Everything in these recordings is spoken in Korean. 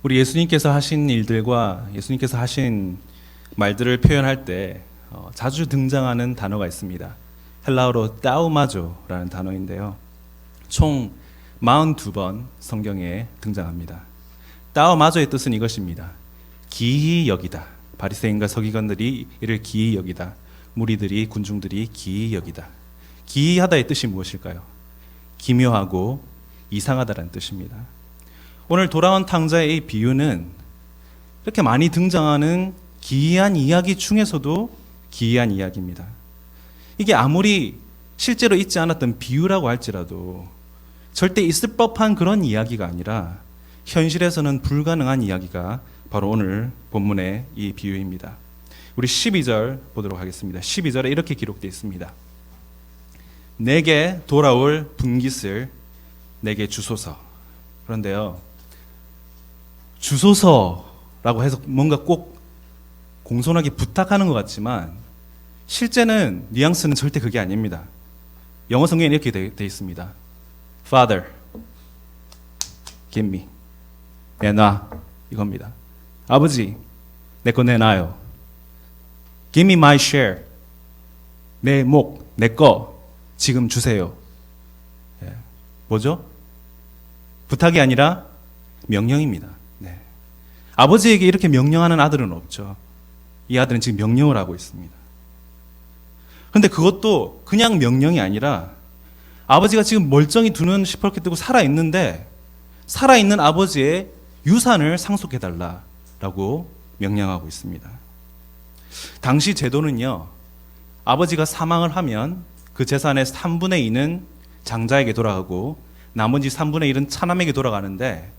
우리 예수님께서 하신 일들과 예수님께서 하신 말들을 표현할 때 자주 등장하는 단어가 있습니다. 헬라어로 따우마조라는 단어인데요. 총 42번 성경에 등장합니다. 따우마조의 뜻은 이것입니다. 기이 여기다. 바리새인과 서기관들이 이를 기이 여기다. 무리들이 군중들이 기이 여기다. 기이하다의 뜻이 무엇일까요? 기묘하고 이상하다라는 뜻입니다. 오늘 돌아온 탕자의 이 비유는 이렇게 많이 등장하는 기이한 이야기 중에서도 기이한 이야기입니다. 이게 아무리 실제로 있지 않았던 비유라고 할지라도 절대 있을 법한 그런 이야기가 아니라 현실에서는 불가능한 이야기가 바로 오늘 본문의 이 비유입니다. 우리 12절 보도록 하겠습니다. 12절에 이렇게 기록되어 있습니다. 내게 돌아올 분깃을 내게 주소서. 그런데요, 주소서라고 해서 뭔가 꼭 공손하게 부탁하는 것 같지만 실제는 뉘앙스는 절대 그게 아닙니다. 영어 성경에 이렇게 되어 있습니다. Father, give me. 내놔. 이겁니다. 아버지, 내 거 내놔요. Give me my share. 내 목, 내 거 지금 주세요. 뭐죠? 부탁이 아니라 명령입니다. 네. 아버지에게 이렇게 명령하는 아들은 없죠. 이 아들은 지금 명령을 하고 있습니다. 그런데 그것도 그냥 명령이 아니라 아버지가 지금 멀쩡히 두 눈 시퍼렇게 뜨고 살아있는데 살아있는 아버지의 유산을 상속해달라라고 명령하고 있습니다. 당시 제도는요, 아버지가 사망을 하면 그 재산의 3분의 2는 장자에게 돌아가고 나머지 3분의 1은 차남에게 돌아가는데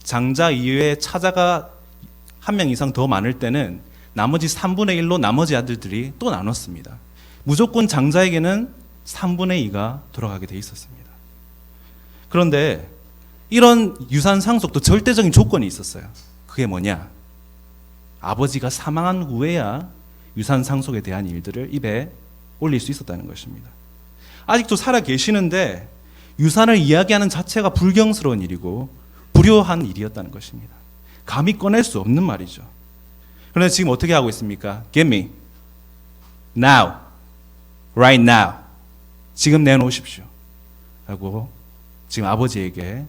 장자 이외에 차자가 한 명 이상 더 많을 때는 나머지 3분의 1로 나머지 아들들이 또 나눴습니다. 무조건 장자에게는 3분의 2가 돌아가게 돼 있었습니다. 그런데 이런 유산 상속도 절대적인 조건이 있었어요. 그게 뭐냐? 아버지가 사망한 후에야 유산 상속에 대한 일들을 입에 올릴 수 있었다는 것입니다. 아직도 살아 계시는데 유산을 이야기하는 자체가 불경스러운 일이고 불효한 일이었다는 것입니다. 감히 꺼낼 수 없는 말이죠. 그런데 지금 어떻게 하고 있습니까? Give me. Now. Right now. 지금 내놓으십시오. 라고 지금 아버지에게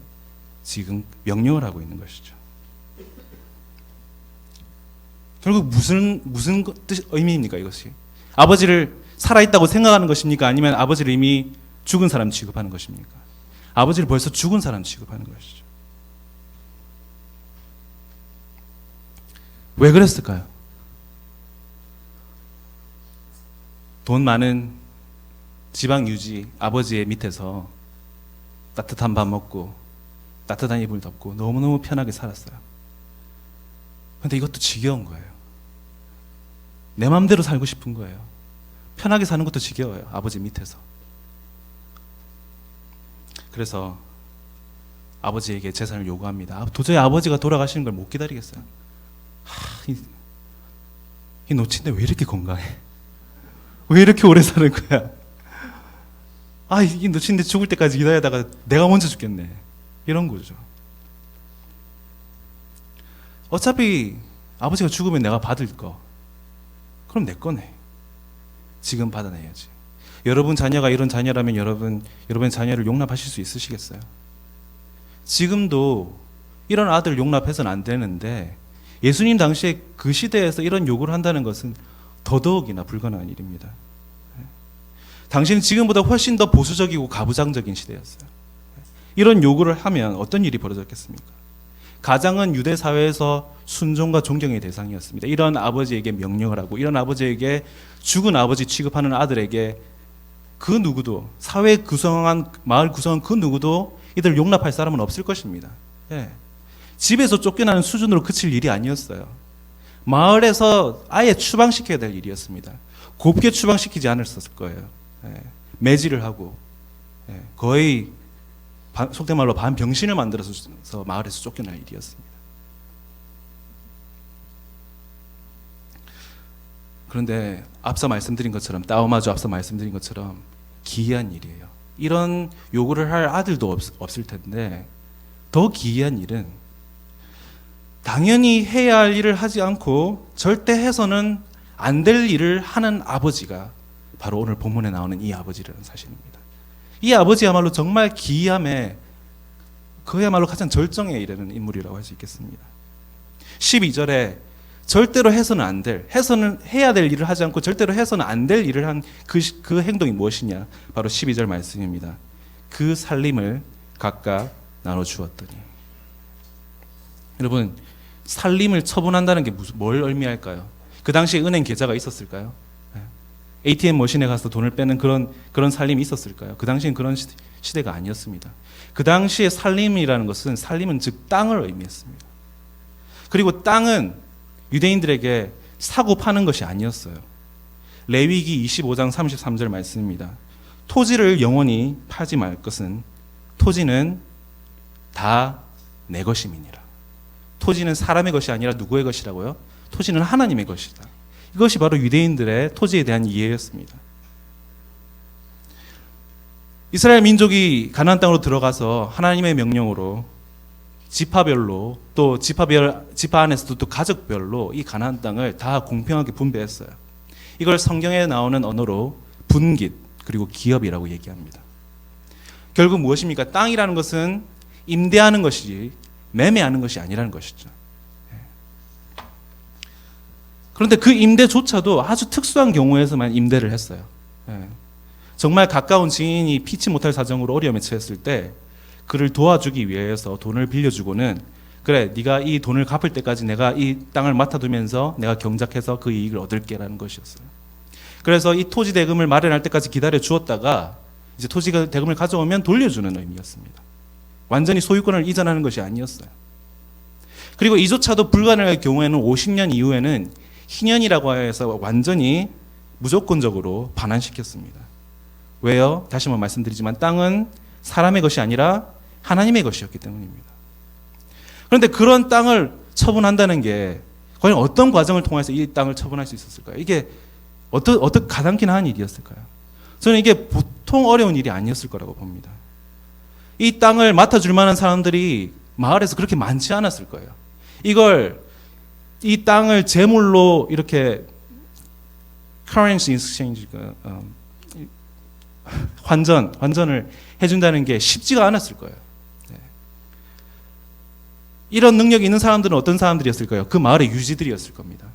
지금 명령을 하고 있는 것이죠. 결국 무슨 의미입니까, 이것이? 아버지를 살아있다고 생각하는 것입니까? 아니면 아버지를 이미 죽은 사람 취급하는 것입니까? 아버지를 벌써 죽은 사람 취급하는 것이죠. 왜 그랬을까요? 돈 많은 지방 유지 아버지의 밑에서 따뜻한 밥 먹고 따뜻한 이불 덮고 너무너무 편하게 살았어요. 그런데 이것도 지겨운 거예요. 내 마음대로 살고 싶은 거예요. 편하게 사는 것도 지겨워요. 아버지 밑에서. 그래서 아버지에게 재산을 요구합니다. 도저히 아버지가 돌아가시는 걸 못 기다리겠어요. 이 놓친데 왜 이렇게 건강해? 왜 이렇게 오래 사는 거야? 이 놓친데 죽을 때까지 기다리다가 내가 먼저 죽겠네. 이런 거죠. 어차피 아버지가 죽으면 내가 받을 거. 그럼 내 거네. 지금 받아내야지. 여러분 자녀가 이런 자녀라면 여러분의 자녀를 용납하실 수 있으시겠어요? 지금도 이런 아들 용납해서는 안 되는데 예수님 당시에 그 시대에서 이런 요구를 한다는 것은 더더욱이나 불가능한 일입니다. 당시는 지금보다 훨씬 더 보수적이고 가부장적인 시대였어요. 이런 요구를 하면 어떤 일이 벌어졌겠습니까? 가장은 유대 사회에서 순종과 존경의 대상이었습니다. 이런 아버지에게 명령을 하고 이런 아버지에게 죽은 아버지 취급하는 아들에게 그 누구도 사회 구성한 마을 구성한 그 누구도 이들을 용납할 사람은 없을 것입니다. 집에서 쫓겨나는 수준으로 그칠 일이 아니었어요. 마을에서 아예 추방시켜야 될 일이었습니다. 곱게 추방시키지 않았을 거예요. 매질을 하고 거의 속된 말로 반병신을 만들어서 마을에서 쫓겨날 일이었습니다. 그런데 앞서 말씀드린 것처럼 따오마주 앞서 말씀드린 것처럼 기이한 일이에요. 이런 요구를 할 아들도 없을 텐데 더 기이한 일은 당연히 해야 할 일을 하지 않고 절대 해서는 안 될 일을 하는 아버지가 바로 오늘 본문에 나오는 이 아버지라는 사실입니다. 이 아버지야말로 정말 기이함에 그야말로 가장 절정에 이르는 인물이라고 할 수 있겠습니다. 12절에 절대로 해서는 안 될, 해서는 해야 될 일을 하지 않고 절대로 해서는 안 될 일을 한 그 행동이 무엇이냐? 바로 12절 말씀입니다. 그 살림을 각각 나눠 주었더니. 여러분, 살림을 처분한다는 게 뭘 의미할까요? 그 당시에 은행 계좌가 있었을까요? ATM 머신에 가서 돈을 빼는 그런 살림이 있었을까요? 그 당시엔 그런 시대가 아니었습니다. 그 당시에 살림이라는 것은, 살림은 즉 땅을 의미했습니다. 그리고 땅은 유대인들에게 사고 파는 것이 아니었어요. 레위기 25장 33절 말씀입니다. 토지를 영원히 팔지 말 것은 토지는 다 내 것임이니라. 토지는 사람의 것이 아니라 누구의 것이라고요? 토지는 하나님의 것이다. 이것이 바로 유대인들의 토지에 대한 이해였습니다. 이스라엘 민족이 가나안 땅으로 들어가서 하나님의 명령으로 지파별로, 또 지파 안에서도 또 가족별로 이 가나안 땅을 다 공평하게 분배했어요. 이걸 성경에 나오는 언어로 분깃 그리고 기업이라고 얘기합니다. 결국 무엇입니까? 땅이라는 것은 임대하는 것이지 매매하는 것이 아니라는 것이죠. 그런데 그 임대조차도 아주 특수한 경우에서만 임대를 했어요. 정말 가까운 지인이 피치 못할 사정으로 어려움에 처했을 때 그를 도와주기 위해서 돈을 빌려주고는, 그래, 네가 이 돈을 갚을 때까지 내가 이 땅을 맡아두면서 내가 경작해서 그 이익을 얻을게라는 것이었어요. 그래서 이 토지 대금을 마련할 때까지 기다려 주었다가 이제 토지 대금을 가져오면 돌려주는 의미였습니다. 완전히 소유권을 이전하는 것이 아니었어요. 그리고 이조차도 불가능할 경우에는 50년 이후에는 희년이라고 해서 완전히 무조건적으로 반환시켰습니다. 왜요? 다시 한번 말씀드리지만 땅은 사람의 것이 아니라 하나님의 것이었기 때문입니다. 그런데 그런 땅을 처분한다는 게 과연 어떤 과정을 통해서 이 땅을 처분할 수 있었을까요? 이게 어떻게 가당키나 한 일이었을까요? 저는 이게 보통 어려운 일이 아니었을 거라고 봅니다. 이 땅을 맡아줄 만한 사람들이 마을에서 그렇게 많지 않았을 거예요. 이 땅을 제물로 이렇게 currency exchange, 환전을 해준다는 게 쉽지가 않았을 거예요. 이런 능력이 있는 사람들은 어떤 사람들이었을까요? 그 마을의 유지들이었을 겁니다.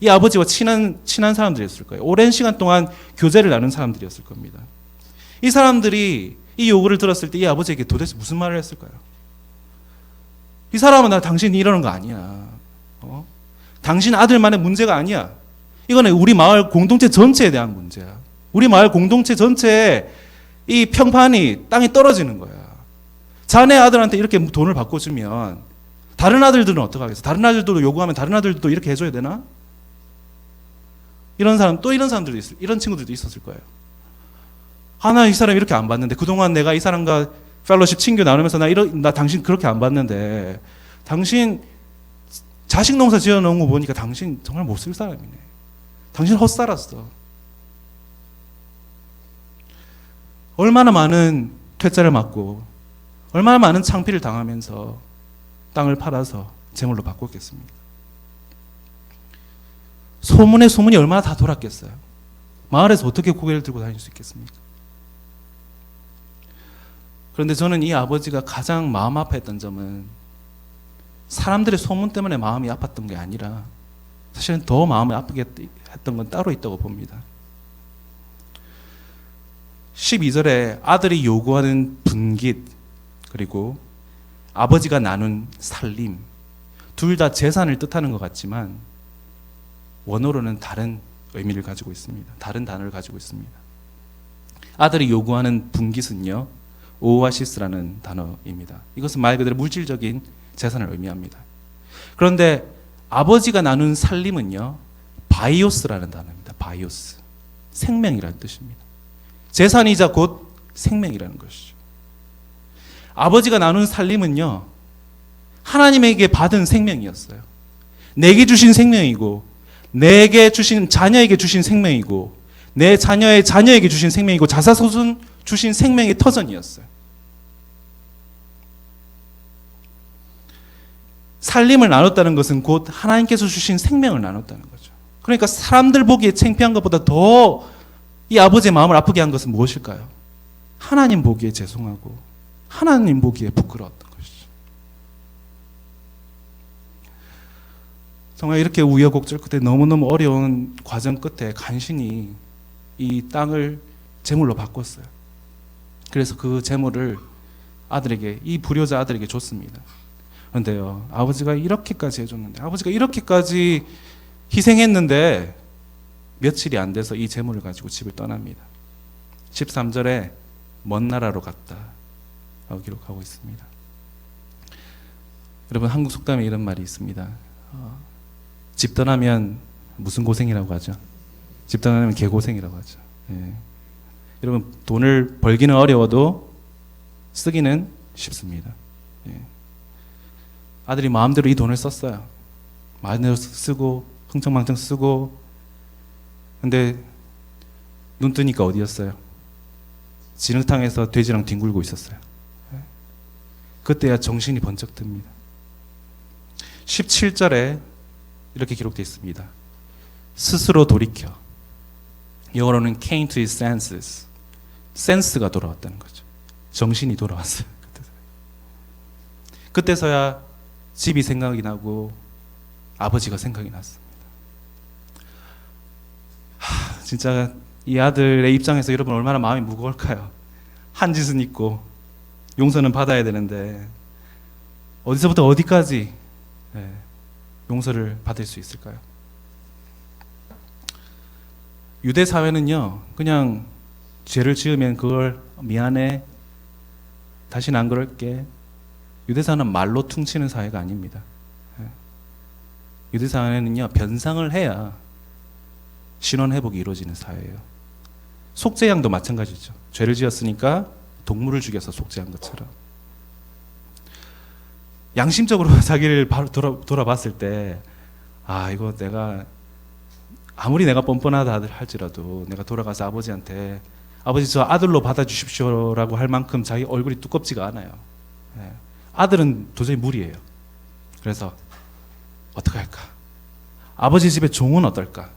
이 아버지와 친한 사람들이었을 거예요. 오랜 시간 동안 교제를 나눈 사람들이었을 겁니다. 이 사람들이 이 요구를 들었을 때 이 아버지에게 도대체 무슨 말을 했을까요? 이 사람은 당신이 이러는 거 아니야. 당신 아들만의 문제가 아니야. 이거는 우리 마을 공동체 전체에 대한 문제야. 우리 마을 공동체 전체에 이 평판이, 땅이 떨어지는 거야. 자네 아들한테 이렇게 돈을 바꿔주면 다른 아들들은 어떡하겠어? 다른 아들들도 요구하면 다른 아들들도 이렇게 해줘야 되나? 이런 사람들도 이런 친구들도 있었을 거예요. 나 이 사람 이렇게 안 봤는데, 그동안 내가 이 사람과 펠로십 친교 나누면서 나 당신 그렇게 안 봤는데, 당신 자식 농사 지어 놓은 거 보니까 당신 정말 못 쓸 사람이네. 당신 헛살았어. 얼마나 많은 퇴짜를 맞고 얼마나 많은 창피를 당하면서 땅을 팔아서 재물로 바꿨겠습니까? 소문이 얼마나 다 돌았겠어요. 마을에서 어떻게 고개를 들고 다닐 수 있겠습니까? 그런데 저는 이 아버지가 가장 마음 아파했던 점은 사람들의 소문 때문에 마음이 아팠던 게 아니라 사실은 더 마음이 아프게 했던 건 따로 있다고 봅니다. 12절에 아들이 요구하는 분깃, 그리고 아버지가 나눈 살림, 둘 다 재산을 뜻하는 것 같지만 원어로는 다른 의미를 가지고 있습니다. 다른 단어를 가지고 있습니다. 아들이 요구하는 분깃은요, 오아시스라는 단어입니다. 이것은 말 그대로 물질적인 재산을 의미합니다. 그런데 아버지가 나눈 살림은요, 바이오스라는 단어입니다. 바이오스, 생명이라는 뜻입니다. 재산이자 곧 생명이라는 것이죠. 아버지가 나눈 살림은요, 하나님에게 받은 생명이었어요. 내게 주신 생명이고, 내게 주신 자녀에게 주신 생명이고, 내 자녀의 자녀에게 주신 생명이고, 자사소손 주신 생명의 터전이었어요. 살림을 나눴다는 것은 곧 하나님께서 주신 생명을 나눴다는 거죠. 그러니까 사람들 보기에 창피한 것보다 더 이 아버지의 마음을 아프게 한 것은 무엇일까요? 하나님 보기에 죄송하고 하나님 보기에 부끄러웠던 것이죠. 정말 이렇게 우여곡절 끝에 너무너무 어려운 과정 끝에 간신히 이 땅을 제물로 바꿨어요. 그래서 그 제물을 아들에게, 이 불효자 아들에게 줬습니다. 그런데요, 아버지가 이렇게까지 해줬는데, 아버지가 이렇게까지 희생했는데 며칠이 안 돼서 이 제물을 가지고 집을 떠납니다. 13절에 먼 나라로 갔다 라고 기록하고 있습니다. 여러분, 한국 속담에 이런 말이 있습니다. 집 떠나면 무슨 고생이라고 하죠? 집 떠나면 개고생이라고 하죠. 예. 여러분, 돈을 벌기는 어려워도 쓰기는 쉽습니다. 예. 아들이 마음대로 이 돈을 썼어요. 마음대로 쓰고 흥청망청 쓰고. 근데 눈 뜨니까 어디였어요? 진흙탕에서 돼지랑 뒹굴고 있었어요. 예. 그때야 정신이 번쩍 듭니다. 17절에 이렇게 기록되어 있습니다. 스스로 돌이켜. 영어로는 came to his senses. 센스가 돌아왔다는 거죠. 정신이 돌아왔어요. 그때서야 집이 생각이 나고 아버지가 생각이 났습니다. 진짜 이 아들의 입장에서 여러분 얼마나 마음이 무거울까요? 한 짓은 있고 용서는 받아야 되는데 어디서부터 어디까지 용서를 받을 수 있을까요? 유대 사회는요, 그냥 죄를 지으면 그걸 미안해, 다시는 안 그럴게. 유대 사회는 말로 퉁치는 사회가 아닙니다. 유대 사회는요, 변상을 해야 신원 회복이 이루어지는 사회예요. 속죄양도 마찬가지죠. 죄를 지었으니까 동물을 죽여서 속죄한 것처럼. 양심적으로 자기를 바로 돌아봤을 때, 이거 내가 아무리 내가 뻔뻔하다 할지라도 내가 돌아가서 아버지한테 아버지 저 아들로 받아주십시오라고 할 만큼 자기 얼굴이 두껍지가 않아요. 아들은 도저히 무리예요. 그래서 어떻게 할까? 아버지 집의 종은 어떨까?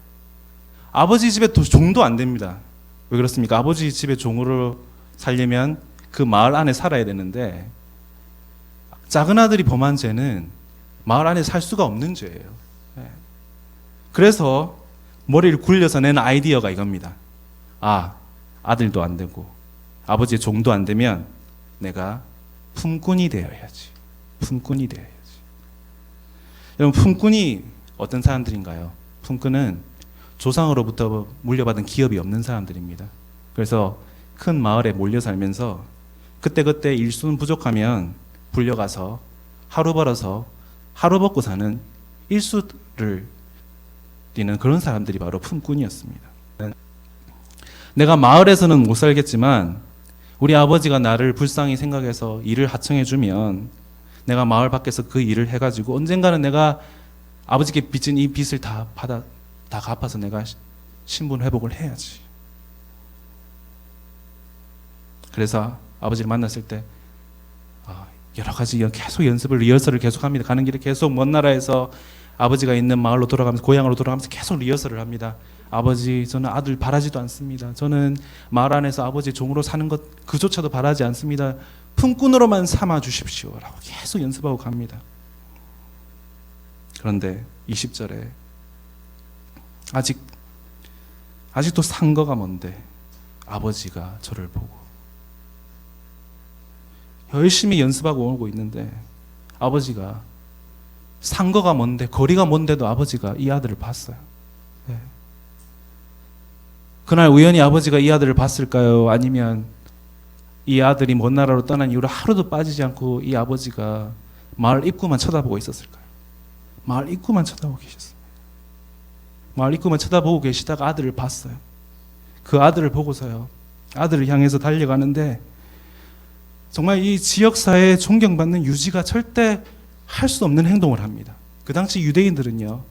아버지 집의 종도 안 됩니다. 왜 그렇습니까? 아버지 집의 종으로 살려면 그 마을 안에 살아야 되는데 작은 아들이 범한 죄는 마을 안에 살 수가 없는 죄예요. 그래서 머리를 굴려서 낸 아이디어가 이겁니다. 아들도 안 되고 아버지의 종도 안 되면 내가 품꾼이 되어야지. 품꾼이 되어야지. 여러분, 품꾼이 어떤 사람들인가요? 품꾼은 조상으로부터 물려받은 기업이 없는 사람들입니다. 그래서 큰 마을에 몰려 살면서 그때그때 일손 부족하면 불려가서 하루 벌어서 하루 먹고 사는 일수를 뛰는 그런 사람들이 바로 품꾼이었습니다. 내가 마을에서는 못 살겠지만 우리 아버지가 나를 불쌍히 생각해서 일을 하청해주면 내가 마을 밖에서 그 일을 해가지고 언젠가는 내가 아버지께 빚진 이 빚을 다 갚아서 내가 신분 회복을 해야지. 그래서 아버지를 만났을 때 여러 가지 계속 리허설을 계속합니다. 가는 길에 계속 먼 나라에서 아버지가 있는 마을로 돌아가면서 고향으로 돌아가면서 계속 리허설을 합니다. 아버지, 저는 아들 바라지도 않습니다. 저는 마을 안에서 아버지 종으로 사는 것 그조차도 바라지 않습니다. 품꾼으로만 삼아 주십시오라고 계속 연습하고 갑니다. 그런데 20절에 아직도 상거가 먼데 아버지가 저를 보고 열심히 연습하고 오고 있는데 아버지가 상거가 먼데 거리가 먼데도 아버지가 이 아들을 봤어요. 그날 우연히 아버지가 이 아들을 봤을까요? 아니면 이 아들이 먼 나라로 떠난 이후로 하루도 빠지지 않고 이 아버지가 마을 입구만 쳐다보고 있었을까요? 마을 입구만 쳐다보고 계셨습니다. 마을 입구만 쳐다보고 계시다가 아들을 봤어요. 그 아들을 보고서요, 아들을 향해서 달려가는데 정말 이 지역사회에 존경받는 유지가 절대 할 수 없는 행동을 합니다. 그 당시 유대인들은요,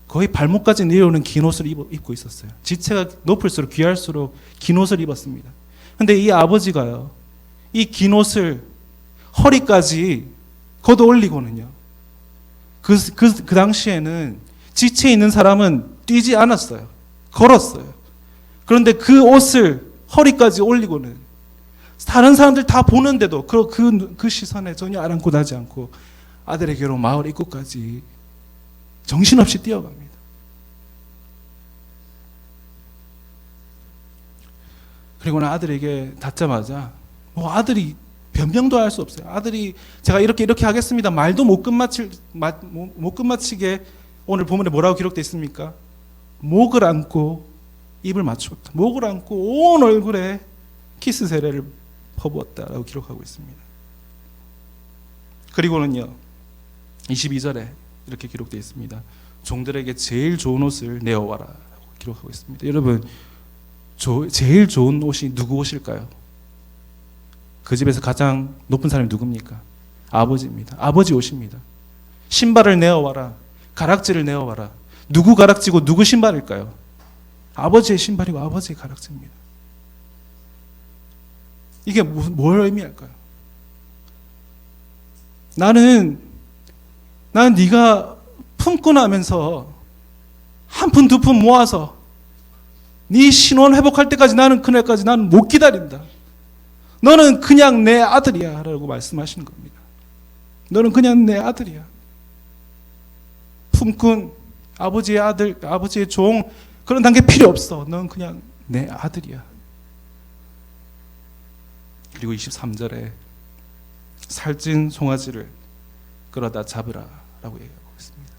거의 발목까지 내려오는 긴 옷을 입고 있었어요. 지체가 높을수록 귀할수록 긴 옷을 입었습니다. 그런데 이 아버지가요, 이 긴 옷을 허리까지 걷어 올리고는요. 그 당시에는 지체 있는 사람은 뛰지 않았어요. 걸었어요. 그런데 그 옷을 허리까지 올리고는 다른 사람들 다 보는데도 그 시선에 전혀 아랑곳하지 않고 아들에게로 마을 입구까지 정신없이 뛰어갑니다. 그리고는 아들에게 닿자마자 아들이 변명도 할 수 없어요. 아들이 제가 이렇게 하겠습니다. 말도 못 끝마치게 오늘 본문에 뭐라고 기록되어 있습니까? 목을 안고 입을 맞추었다. 목을 안고 온 얼굴에 키스 세례를 퍼부었다라고 기록하고 있습니다. 그리고는요 22절에 이렇게 기록되어 있습니다. 종들에게 제일 좋은 옷을 내어와라 라고 기록하고 있습니다. 여러분 제일 좋은 옷이 누구 옷일까요? 그 집에서 가장 높은 사람이 누굽니까? 아버지입니다. 아버지 옷입니다. 신발을 내어와라. 가락지를 내어와라. 누구 가락지고 누구 신발일까요? 아버지의 신발이고 아버지의 가락지입니다. 이게 뭘 의미할까요? 나는 네가 품고 나면서 한 푼 두 푼 모아서 네 신원 회복할 때까지 그날까지 나는 못 기다린다. 너는 그냥 내 아들이야 라고 말씀하시는 겁니다. 너는 그냥 내 아들이야. 품꾼, 아버지의 아들, 아버지의 종 그런 단계 필요 없어. 넌 그냥 내 아들이야. 그리고 23절에 살찐 송아지를 끌어다 잡으라 라고 얘기하고 있습니다.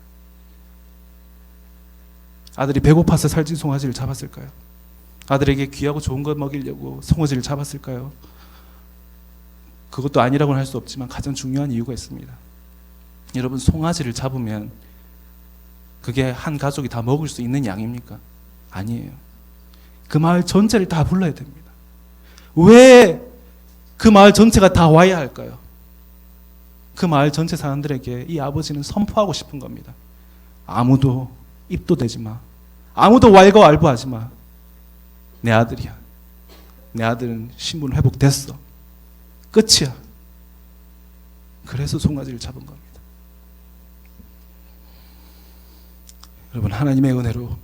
아들이 배고파서 살찐 송아지를 잡았을까요? 아들에게 귀하고 좋은 것 먹이려고 송아지를 잡았을까요? 그것도 아니라고는 할 수 없지만 가장 중요한 이유가 있습니다. 여러분 송아지를 잡으면 그게 한 가족이 다 먹을 수 있는 양입니까? 아니에요. 그 마을 전체를 다 불러야 됩니다. 왜 그 마을 전체가 다 와야 할까요? 그 마을 전체 사람들에게 이 아버지는 선포하고 싶은 겁니다. 아무도 입도 대지 마. 아무도 왈가왈부하지 마. 내 아들이야. 내 아들은 신분 회복됐어. 끝이야. 그래서 송아지를 잡은 겁니다. 여러분 하나님의 은혜로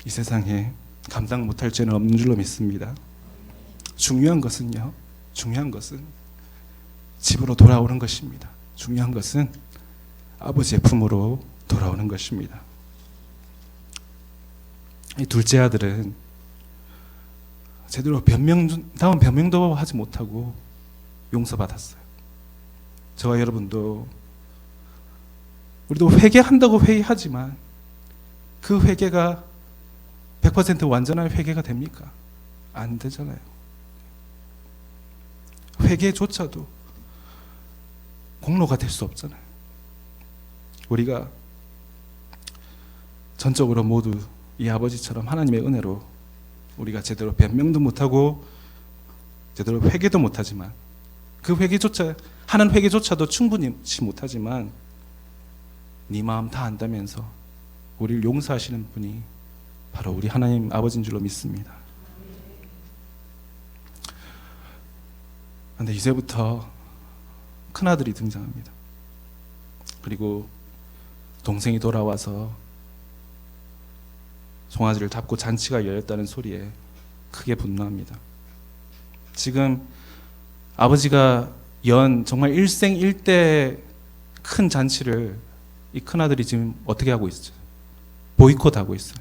이 세상에 감당 못할 죄는 없는 줄로 믿습니다. 중요한 것은 집으로 돌아오는 것입니다. 중요한 것은 아버지의 품으로 돌아오는 것입니다. 이 둘째 아들은 제대로 다운 변명도 하지 못하고 용서받았어요. 저와 여러분도 우리도 회개한다고 회의하지만 그 회개가 100% 완전한 회개가 됩니까? 안 되잖아요. 회개조차도 공로가 될 수 없잖아요. 우리가 전적으로 모두 이 아버지처럼 하나님의 은혜로 우리가 제대로 변명도 못하고 제대로 회개도 못하지만 그 하는 회개조차도 충분히 못하지만 네 마음 다 안다면서 우리를 용서하시는 분이 바로 우리 하나님 아버지인 줄로 믿습니다. 그런데 이제부터 큰아들이 등장합니다. 그리고 동생이 돌아와서 송아지를 잡고 잔치가 열렸다는 소리에 크게 분노합니다. 지금 아버지가 정말 일생일대 큰 잔치를 이 큰아들이 지금 어떻게 하고 있어요? 보이콧하고 있어요.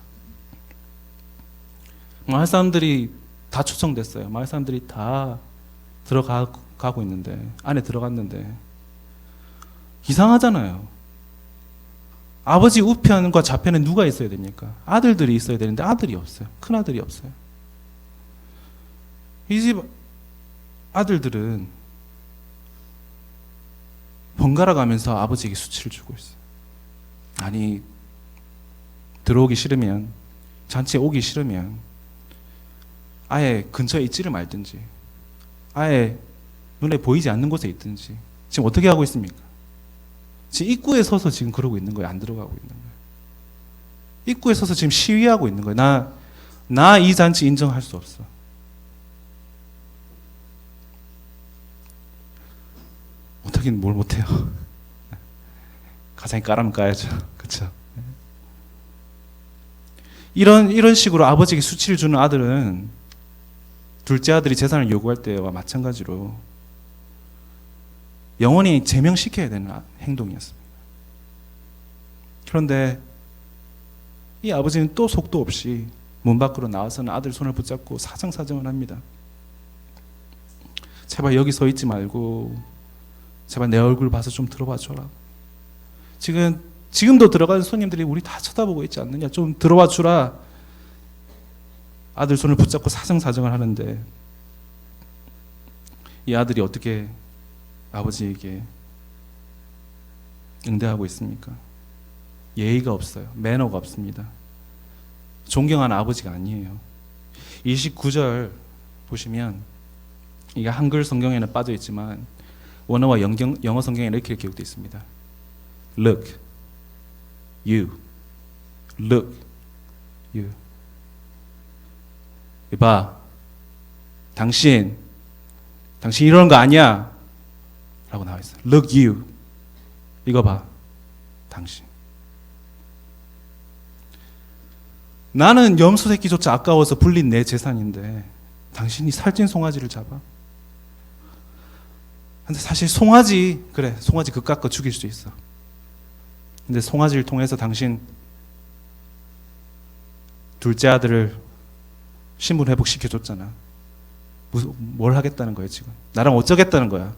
마을 사람들이 다 초청됐어요. 마을 사람들이 다 들어가고 있는데, 안에 들어갔는데 이상하잖아요. 아버지 우편과 좌편에 누가 있어야 됩니까? 아들들이 있어야 되는데 아들이 없어요. 큰아들이 없어요. 이 집 아들들은 번갈아 가면서 아버지에게 수치를 주고 있어요. 아니, 들어오기 싫으면, 잔치에 오기 싫으면 아예 근처에 있지를 말든지, 아예 눈에 보이지 않는 곳에 있든지. 지금 어떻게 하고 있습니까? 지금 입구에 서서 지금 그러고 있는 거예요. 안 들어가고 있는 거예요. 입구에 서서 지금 시위하고 있는 거예요. 나 이 잔치 인정할 수 없어. 저긴 뭘 못해요. 가장이 까라면 까야죠. 그렇죠? 이런 식으로 아버지에게 수치를 주는 아들은 둘째 아들이 재산을 요구할 때와 마찬가지로 영원히 제명시켜야 되는 행동이었습니다. 그런데 이 아버지는 또 속도 없이 문 밖으로 나와서는 아들 손을 붙잡고 사정사정을 합니다. 제발 여기 서 있지 말고 제발 내 얼굴 봐서 좀 들어봐 줘라. 지금도 들어가는 손님들이 우리 다 쳐다보고 있지 않느냐. 좀 들어와 주라. 아들 손을 붙잡고 사정사정을 하는데 이 아들이 어떻게 아버지에게 응대하고 있습니까? 예의가 없어요. 매너가 없습니다. 존경하는 아버지가 아니에요. 29절 보시면 이게 한글 성경에는 빠져 있지만 원어와 영어 성경에는 이렇게 기록되어 있습니다. Look, you. Look, you. 봐, 당신 이러는 거 아니야 라고 나와 있어요. Look, you. 이거 봐, 당신. 나는 염소 새끼조차 아까워서 불린 내 재산인데 당신이 살찐 송아지를 잡아? 근데 사실 송아지 그 깎아 죽일 수 있어. 근데 송아지를 통해서 당신 둘째 아들을 신분 회복시켜줬잖아. 뭘 하겠다는 거야 지금? 나랑 어쩌겠다는 거야?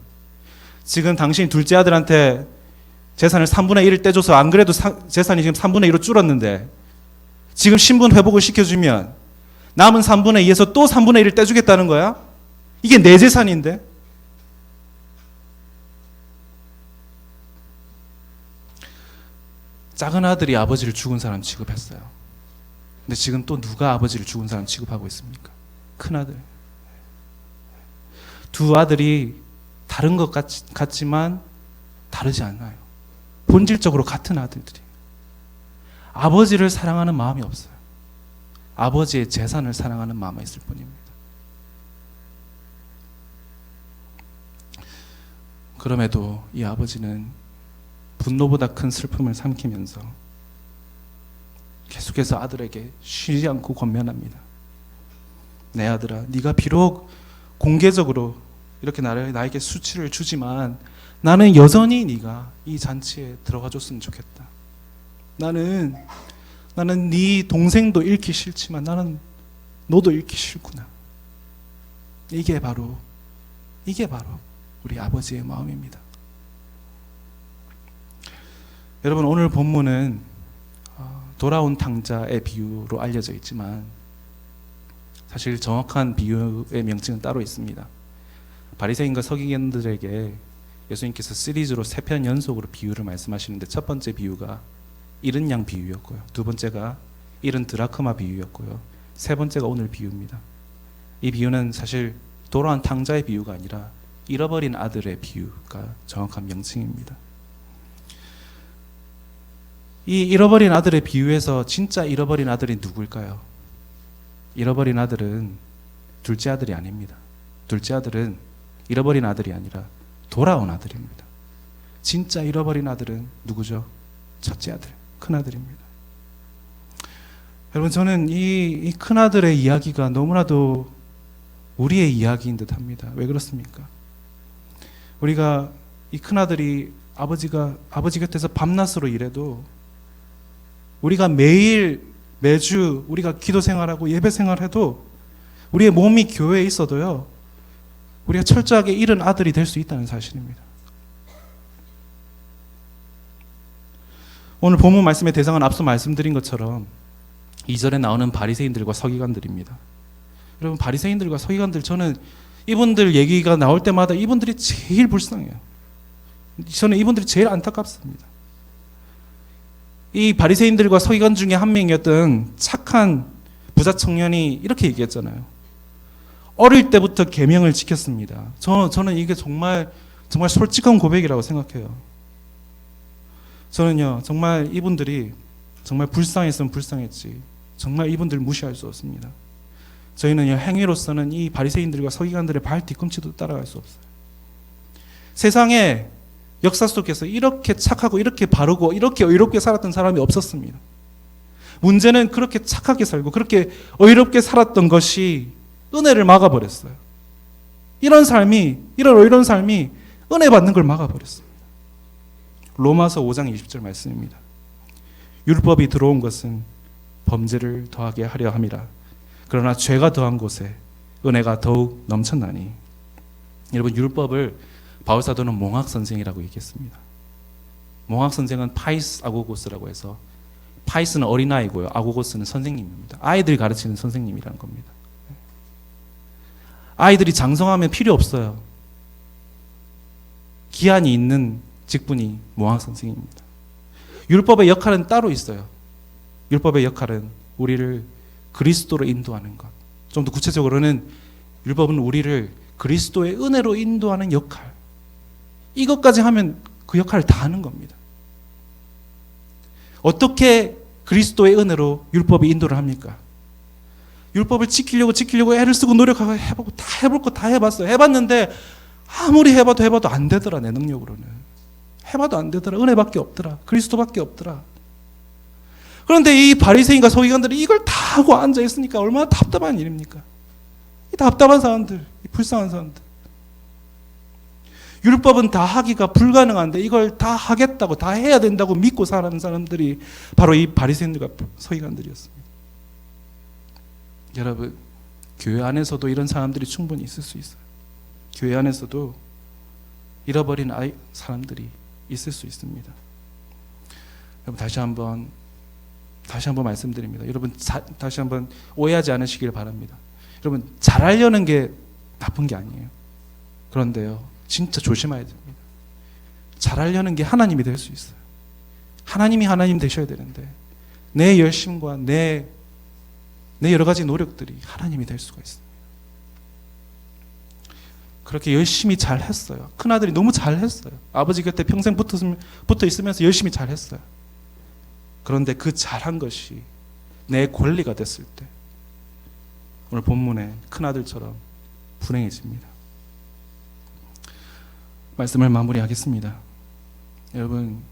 지금 당신 둘째 아들한테 재산을 3분의 1을 떼줘서 안 그래도 재산이 지금 3분의 1로 줄었는데 지금 신분 회복을 시켜주면 남은 3분의 2에서 또 3분의 1을 떼주겠다는 거야? 이게 내 재산인데? 작은 아들이 아버지를 죽은 사람 취급했어요. 근데 지금 또 누가 아버지를 죽은 사람 취급하고 있습니까? 큰 아들. 두 아들이 다른 것 같지만 다르지 않아요. 본질적으로 같은 아들들이. 아버지를 사랑하는 마음이 없어요. 아버지의 재산을 사랑하는 마음이 있을 뿐입니다. 그럼에도 이 아버지는 분노보다 큰 슬픔을 삼키면서 계속해서 아들에게 쉬지 않고 권면합니다. 내 아들아, 네가 비록 공개적으로 이렇게 나에게 수치를 주지만 나는 여전히 네가 이 잔치에 들어가 줬으면 좋겠다. 나는 네 동생도 잃기 싫지만 나는 너도 잃기 싫구나. 이게 바로 우리 아버지의 마음입니다. 여러분, 오늘 본문은 돌아온 탕자의 비유로 알려져 있지만 사실 정확한 비유의 명칭은 따로 있습니다. 바리새인과 서기관들에게 예수님께서 시리즈로 3편 연속으로 비유를 말씀하시는데 첫 번째 비유가 잃은 양 비유였고요. 두 번째가 잃은 드라크마 비유였고요. 세 번째가 오늘 비유입니다. 이 비유는 사실 돌아온 탕자의 비유가 아니라 잃어버린 아들의 비유가 정확한 명칭입니다. 이 잃어버린 아들의 비유에서 진짜 잃어버린 아들이 누구일까요? 잃어버린 아들은 둘째 아들이 아닙니다. 둘째 아들은 잃어버린 아들이 아니라 돌아온 아들입니다. 진짜 잃어버린 아들은 누구죠? 첫째 아들, 큰 아들입니다. 여러분, 저는 이 큰 아들의 이야기가 너무나도 우리의 이야기인 듯합니다. 왜 그렇습니까? 우리가 이 큰 아들이 아버지 곁에서 밤낮으로 일해도 우리가 매주 우리가 기도 생활하고 예배 생활해도 우리의 몸이 교회에 있어도요, 우리가 철저하게 잃은 아들이 될 수 있다는 사실입니다. 오늘 본문 말씀의 대상은 앞서 말씀드린 것처럼 2절에 나오는 바리새인들과 서기관들입니다. 여러분, 바리새인들과 서기관들, 저는 이분들 얘기가 나올 때마다 이분들이 제일 불쌍해요. 저는 이분들이 제일 안타깝습니다. 이 바리새인들과 서기관 중에 한 명이었던 착한 부자 청년이 이렇게 얘기했잖아요. 어릴 때부터 계명을 지켰습니다. 저는 이게 정말 솔직한 고백이라고 생각해요. 저는요, 정말 이분들이 정말 불쌍했으면 불쌍했지, 정말 이분들 무시할 수 없습니다. 저희는 행위로서는 이 바리새인들과 서기관들의 발 뒤꿈치도 따라갈 수 없어요. 세상에 역사 속에서 이렇게 착하고 이렇게 바르고 이렇게 의롭게 살았던 사람이 없었습니다. 문제는 그렇게 착하게 살고 그렇게 의롭게 살았던 것이 은혜를 막아버렸어요. 이런 의로운 삶이 은혜 받는 걸 막아버렸습니다. 로마서 5장 20절 말씀입니다. 율법이 들어온 것은 범죄를 더하게 하려 함이라. 그러나 죄가 더한 곳에 은혜가 더욱 넘쳤나니. 여러분, 율법을 바울사도는 몽학선생이라고 얘기했습니다. 몽학선생은 파이스 아고고스라고 해서, 파이스는 어린아이고요, 아고고스는 선생님입니다. 아이들이 가르치는 선생님이라는 겁니다. 아이들이 장성하면 필요 없어요. 기한이 있는 직분이 몽학선생입니다. 율법의 역할은 따로 있어요. 율법의 역할은 우리를 그리스도로 인도하는 것. 좀 더 구체적으로는 율법은 우리를 그리스도의 은혜로 인도하는 역할. 이것까지 하면 그 역할을 다 하는 겁니다. 어떻게 그리스도의 은혜로 율법이 인도를 합니까? 율법을 지키려고 애를 쓰고 노력하고 해보고 다 해볼 거 다 해봤어요. 해봤는데 아무리 해봐도 안 되더라. 내 능력으로는 해봐도 안 되더라. 은혜밖에 없더라. 그리스도밖에 없더라. 그런데 이 바리새인과 서기관들이 이걸 다 하고 앉아 있으니까 얼마나 답답한 일입니까? 이 답답한 사람들, 이 불쌍한 사람들. 율법은 다 하기가 불가능한데 이걸 다 하겠다고, 다 해야 된다고 믿고 살아가는 사람들이 바로 이 바리새인들과 서기관들이었습니다. 여러분, 교회 안에서도 이런 사람들이 충분히 있을 수 있어요. 교회 안에서도 잃어버린 사람들이 있을 수 있습니다. 여러분, 다시 한번 말씀드립니다. 여러분, 다시 한번 오해하지 않으시길 바랍니다. 여러분, 잘하려는 게 나쁜 게 아니에요. 그런데요, 진짜 조심해야 됩니다. 잘하려는 게 하나님이 될 수 있어요. 하나님이 하나님 되셔야 되는데 내 열심과 내 여러 가지 노력들이 하나님이 될 수가 있습니다. 그렇게 열심히 잘했어요. 큰아들이 너무 잘했어요. 아버지 곁에 평생 붙어 있으면서 열심히 잘했어요. 그런데 그 잘한 것이 내 권리가 됐을 때 오늘 본문에 큰아들처럼 불행해집니다. 말씀을 마무리하겠습니다. 여러분,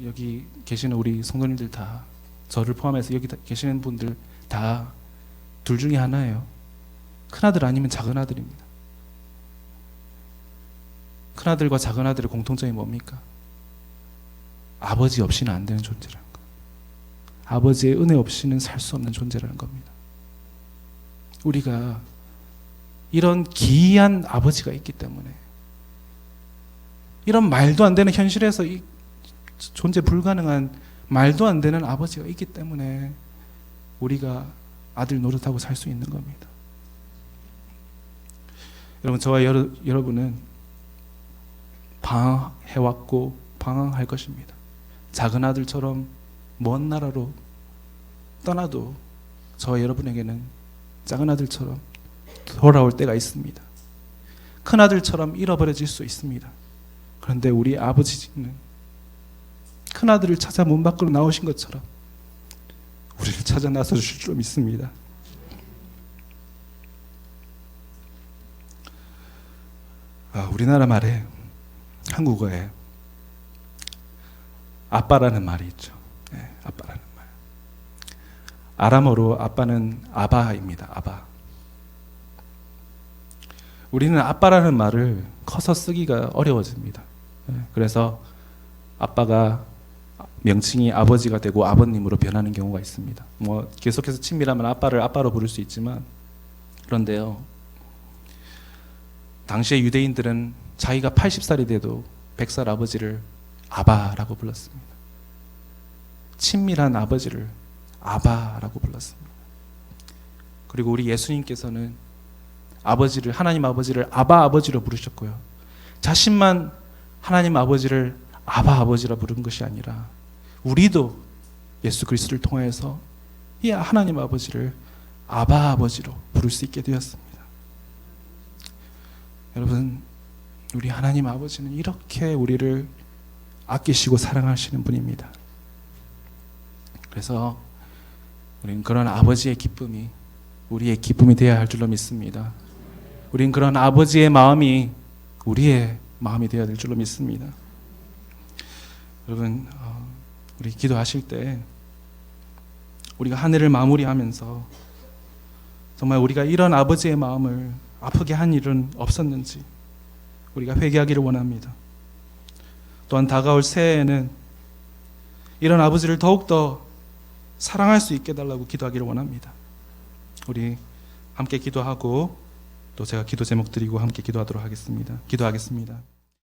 여기 계시는 우리 성도님들 다, 저를 포함해서 여기 계시는 분들 다 둘 중에 하나예요. 큰아들 아니면 작은아들입니다. 큰아들과 작은아들의 공통점이 뭡니까? 아버지 없이는 안 되는 존재라는 거. 아버지의 은혜 없이는 살 수 없는 존재라는 겁니다. 우리가 이런 기이한 아버지가 있기 때문에, 이런 말도 안 되는 현실에서 존재 불가능한 말도 안 되는 아버지가 있기 때문에 우리가 아들 노릇하고 살 수 있는 겁니다. 여러분, 저와 여러분은 방황해왔고 방황할 것입니다. 작은 아들처럼 먼 나라로 떠나도 저와 여러분에게는 작은 아들처럼 돌아올 때가 있습니다. 큰 아들처럼 잃어버려질 수 있습니다. 그런데 우리 아버지는 큰 아들을 찾아 문 밖으로 나오신 것처럼 우리를 찾아 나서 주실 줄 믿습니다. 우리나라 말에, 한국어에 아빠라는 말이 있죠. 네, 아빠라는 말. 아람어로 아빠는 아바입니다. 아바. 우리는 아빠라는 말을 커서 쓰기가 어려워집니다. 그래서 아빠가 명칭이 아버지가 되고 아버님으로 변하는 경우가 있습니다. 계속해서 친밀하면 아빠를 아빠로 부를 수 있지만, 그런데요, 당시의 유대인들은 자기가 80살이 돼도 100살 아버지를 아바라고 불렀습니다. 친밀한 아버지를 아바라고 불렀습니다. 그리고 우리 예수님께서는 하나님 아버지를 아바 아버지로 부르셨고요, 자신만 하나님 아버지를 아바 아버지라 부른 것이 아니라 우리도 예수 그리스도를 통하여서 이 하나님 아버지를 아바 아버지로 부를 수 있게 되었습니다. 여러분, 우리 하나님 아버지는 이렇게 우리를 아끼시고 사랑하시는 분입니다. 그래서 우리는 그런 아버지의 기쁨이 우리의 기쁨이 되어야 할 줄로 믿습니다. 우리는 그런 아버지의 마음이 우리의 마음이 되어야 될 줄로 믿습니다. 여러분, 우리 기도하실 때 우리가 한 해를 마무리하면서 정말 우리가 이런 아버지의 마음을 아프게 한 일은 없었는지 우리가 회개하기를 원합니다. 또한 다가올 새해에는 이런 아버지를 더욱더 사랑할 수 있게 해달라고 기도하기를 원합니다. 우리 함께 기도하고 또 제가 기도 제목 드리고 함께 기도하도록 하겠습니다. 기도하겠습니다.